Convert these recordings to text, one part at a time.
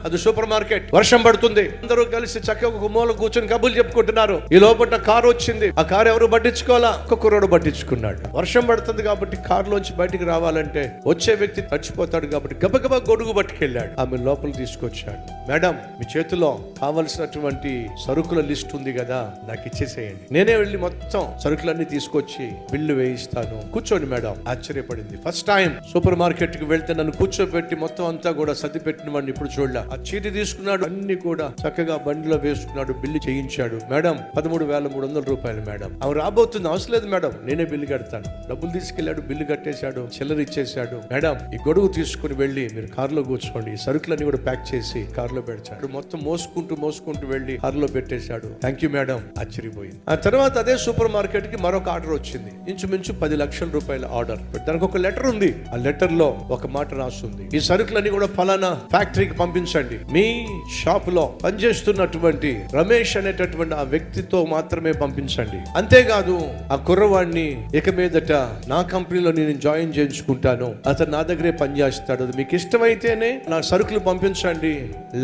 అది super market. వర్షం పడుతుంది, అందరూ కలిసి చక్కగా ఒక మూల కూర్చొని కబుర్లు చెప్పుకుంటున్నారు. ఈ లోపల కారు వచ్చింది. ఆ కారు ఎవరు పట్టించుకోవాలా? ఒక కుర్రోడు పట్టించుకున్నాడు. వర్షం పడుతుంది కాబట్టి కారులోంచి బయటికి రావాలంటే వచ్చే వ్యక్తి తడిచిపోతాడు కాబట్టి గబగబా గొడుగు పట్టుకెళ్ళాడు. ఆమె లోపల తీసుకొచ్చాడు. మేడం, మీ చేతిలో కావలసినటువంటి సరుకుల లిస్ట్ ఉంది కదా, నాకు ఇచ్చేసేయండి. నేనే వెళ్ళి మొత్తం సరుకులన్నీ తీసుకొచ్చి బిల్లు వేయిస్తాను. కూర్చోండి మేడం. ఆశ్చర్యపడింది. ఫస్ట్ టైం సూపర్ మార్కెట్ కి వెళ్తే నన్ను కూర్చోబెట్టి మొత్తం అంతా కూడా సర్ది పెట్టిన వాడిని ఇప్పుడు చూడలే. ఆ చీటి తీసుకున్నాడు, అన్ని కూడా చక్కగా బండిలో వేసుకున్నాడు, బిల్లు చేయించాడు. మేడం, 13,300 రూపాయలు మేడం. ఆమె రాబోతుంది. అవసరం లేదు మేడం, నేనే బిల్లు కడతాను. డబ్బులు తీసుకెళ్లాడు, బిల్లు కట్టేశాడు, చిల్లర ఇచ్చేశాడు. మేడం, ఈ గొడుగు తీసుకుని వెళ్ళి మీరు కారులో కూర్చోండి. ఈ సరుకులన్నీ కూడా ప్యాక్ చేసి కారులో పెడతాడు. మొత్తం మోసుకుంటూ వెళ్ళి కారులో పెట్టేశాడు. Thank you madam. ఆశ్చర్యపోయింది. ఆ తర్వాత అదే సూపర్ మార్కెట్ కి మరొక ఆర్డర్ వచ్చింది. ఇంచుమించు 10 లక్షల రూపాయల ఆర్డర్. దానికి ఒక లెటర్ ఉంది. ఆ లెటర్ లో ఒక మాట రాస్తుంది, ఈ సరుకులన్నీ కూడా ఫలానా ఫ్యాక్టరీకి పంపించండి. మీ షాప్ లో పనిచేస్తున్నటువంటి రమేష్ అనేటటువంటి ఆ వ్యక్తితో మాత్రమే పంపించండి. అంతేకాదు ఆ కుర్రవాడిని ఇక మీదట నా కంపెనీలో నేను జాయిన్ చేయించుకుంటాను. అతను నా దగ్గరే పనిచేస్తాడు. అది మీకు ఇష్టమైతేనే నా సరుకులు పంపించండి,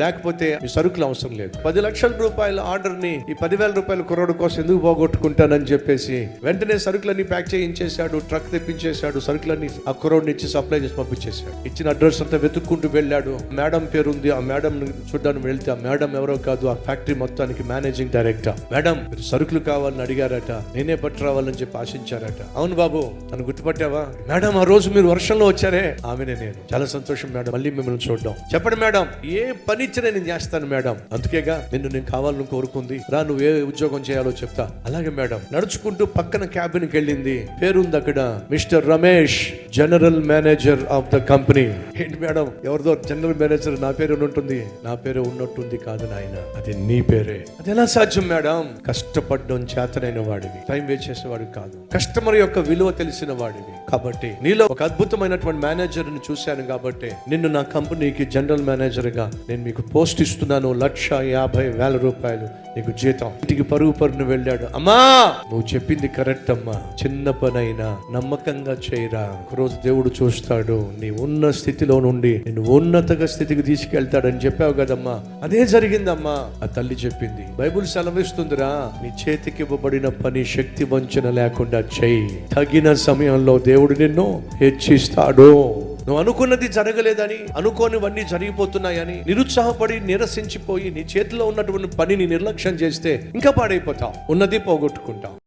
లేకపోతే మీ సరుకులు అవసరం లేదు. 10 లక్షల రూపాయల ఆర్డర్ ని ఈ 10,000 రూపాయల కుర్రోడు కోసం ఎందుకు పోగొట్టుకుంటానని చెప్పేసి వెంటనే సరుకులన్నీ ప్యాక్ చేయించేశాడు. ట్రక్ తెప్పించేశాడు. సరుకులన్నీ ఆ కుర్రోడిని ఇచ్చి సప్లై చేసి పంపించేశాడు. ఇచ్చిన అడ్రస్ అంతా వెతుక్కుంటూ వెళ్ళాడు. మేడం పేరు ఉంది. ఆ మేడం చూడడానికి వెళ్తే ఆ మేడం ఎవరో కాదు, ఆ ఫ్యాక్టరీ మొత్తానికి మేనేజింగ్ డైరెక్టర్. మేడం, మీరు సరుకులు కావాలని అడిగారట, నేనే పట్టు రావాలని చెప్పి ఆశించారట. అవును బాబు, నన్ను గుర్తుపట్టావా? మేడం, ఆ రోజు మీరు వర్షంలో వచ్చారే, ఆమెనే నేను. చాలా సంతోషం మేడం, మళ్ళీ మిమ్మల్ని చూడడం. చెప్పండి మేడం, ఏ పని ఇచ్చినా నేను చేస్తాను మేడం. అందుకేగా నేను కావాలని కోరుకుంది. రా, నువ్వు ఏ ఉద్యోగం చేయాలో చెప్తా. అలాగే మేడం. నడుచుకుంటూ పక్కన క్యాబిన్ కి వెళ్ళింది. పేరుంది అక్కడ, mister Ramesh, general manager of the company. ఏంటి మేడం, ఎవరిదో జనరల్ మేనేజర్ నా పేరు ఉంటుంది? నా పేరు ఉన్నట్టుంది. కాదు నాయన, అది నీ పేరే. అది ఎలా సాధ్యం మేడం? కష్టపడడం చేతనైన వాడివి, టైం వేస్ట్ చేసేవాడివి కాదు, కస్టమర్ యొక్క విలువ తెలిసిన వాడివి. కాబట్టి నీలో ఒక అద్భుతమైనటువంటి మేనేజర్ ని చూశాను కాబట్టి నిన్ను నా కంపెనీకి జనరల్ మేనేజర్ గా నేను మీకు పోస్ట్ ఇస్తున్నాను. 1,50,000 రూపాయలు నీకు జీతం. ఇంటికి పరుగు వెళ్ళాడు. అమ్మా, నువ్వు చెప్పింది కరెక్ట్ అమ్మా. చిన్న పనైనా నమ్మకంగా చేయరా, ఒకరోజు దేవుడు చూస్తాడు. నీ ఉన్న స్థితిలో నుండి నేను ఉన్నతగా స్థితికి తీసుకెళ్తాడని చెప్పావు కదమ్మా. అదే జరిగిందమ్మా. ఆ తల్లి చెప్పింది. బైబుల్ సెలవిస్తుందిరా, నీ చేతికి ఇవ్వబడిన పని శక్తి వంచన లేకుండా చెయ్యి. తగిన సమయంలో దేవుడు నిన్ను హెచ్చిస్తాడు. నువ్వు అనుకున్నది జరగలేదని, అనుకోనివన్నీ జరిగిపోతున్నాయని నిరుత్సాహపడి నిరసించిపోయి నీ చేతిలో ఉన్నటువంటి పనిని నిర్లక్ష్యం చేస్తే ఇంకా పాడైపోతావు, ఉన్నది పోగొట్టుకుంటావు.